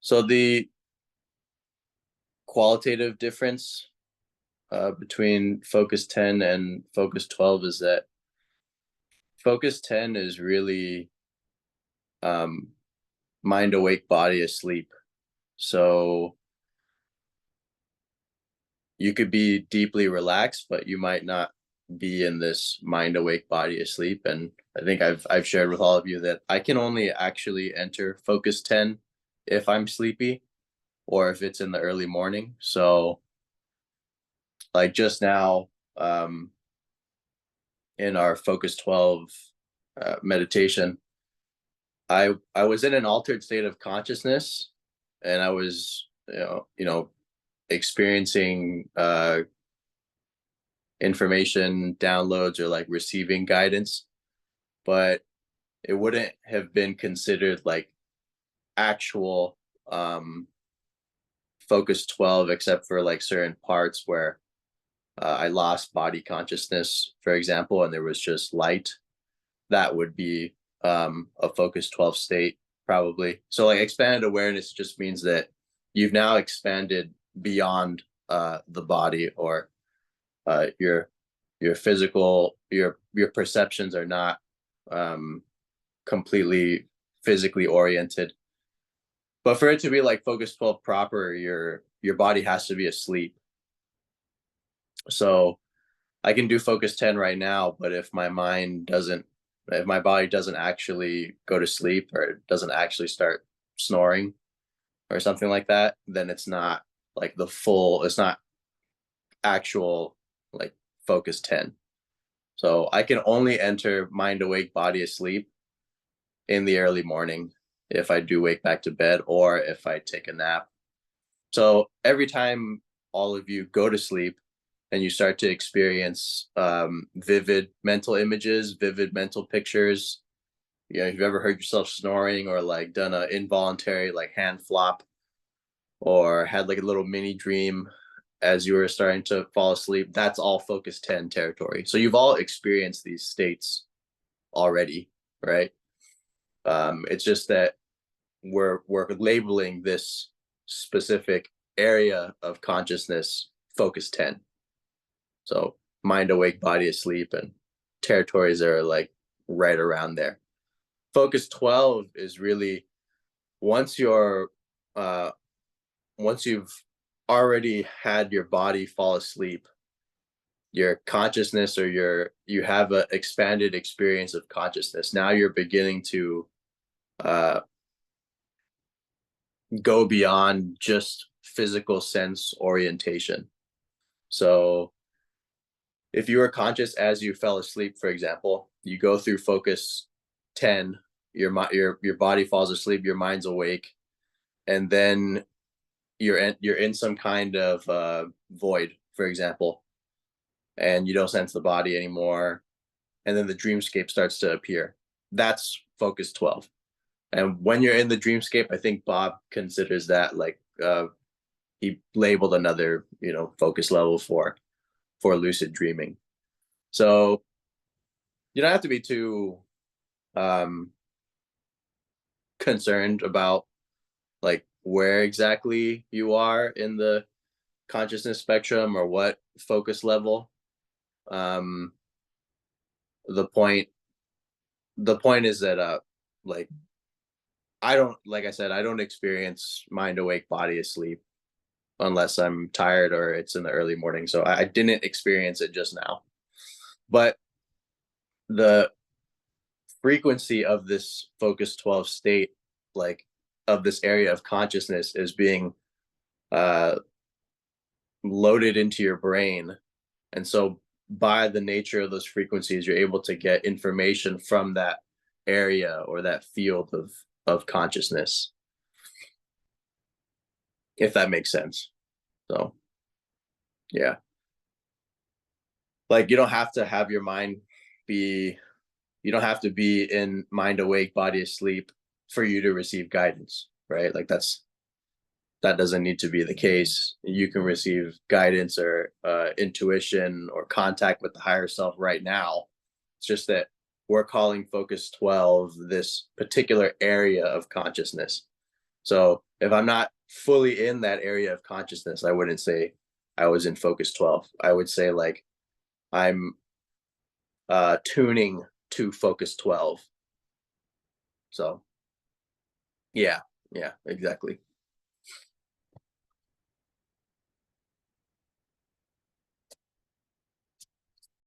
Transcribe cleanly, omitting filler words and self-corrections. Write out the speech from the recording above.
So the qualitative difference between focus 10 and focus 12 is that focus 10 is really um, mind awake, body asleep. So you could be deeply relaxed, but you might not be in this mind awake, body asleep. And I think I've shared with all of you that I can only actually enter focus 10 if I'm sleepy or if it's in the early morning. So like just now, in our focus 12 meditation, I was in an altered state of consciousness, and I was experiencing information downloads or like receiving guidance, but it wouldn't have been considered like actual focus 12 except for like certain parts where I lost body consciousness, for example, and there was just light. That would be a focus 12 state, probably. So, like, expanded awareness just means that you've now expanded beyond the body, or your physical, your perceptions are not completely physically oriented. But for it to be like focus 12 proper, your body has to be asleep. So I can do focus 10 right now, but if my body doesn't actually go to sleep or it doesn't actually start snoring or something like that, then it's not like it's not actual like focus 10. So I can only enter mind awake, body asleep in the early morning if I do wake back to bed or if I take a nap. So every time all of you go to sleep and you start to experience vivid mental images, vivid mental pictures, if you've ever heard yourself snoring or like done an involuntary like hand flop or had like a little mini dream as you were starting to fall asleep, that's all focus 10 territory. So you've all experienced these states already, right? It's just that we're labeling this specific area of consciousness focus 10. So mind awake, body asleep, and territories are like right around there. Focus 12 is really once you've already had your body fall asleep, your consciousness or you have an expanded experience of consciousness. Now you're beginning to uh, go beyond just physical sense orientation. So if you were conscious as you fell asleep, for example, you go through focus 10, your body falls asleep, your mind's awake, and then you're in some kind of void, for example, and you don't sense the body anymore, and then the dreamscape starts to appear. That's focus 12. And when you're in the dreamscape, I think Bob considers that like he labeled another, focus level for lucid dreaming. So you don't have to be too concerned about like where exactly you are in the consciousness spectrum or what focus level. Um, the point the point is that like like I said, I don't experience mind awake, body asleep unless I'm tired or it's in the early morning. So I didn't experience it just now. But the frequency of this focus 12 state, like of this area of consciousness, is being uh, loaded into your brain. And so by the nature of those frequencies, you're able to get information from that area or that field of consciousness, if that makes sense. So yeah, like you don't have to have your mind be you don't have to be in mind awake, body asleep for you to receive guidance, right? Like that doesn't need to be the case. You can receive guidance or intuition or contact with the higher self right now. It's just that we're calling focus 12 this particular area of consciousness. So if I'm not fully in that area of consciousness, I wouldn't say I was in focus 12. I would say like I'm tuning to focus 12. So yeah, yeah, exactly.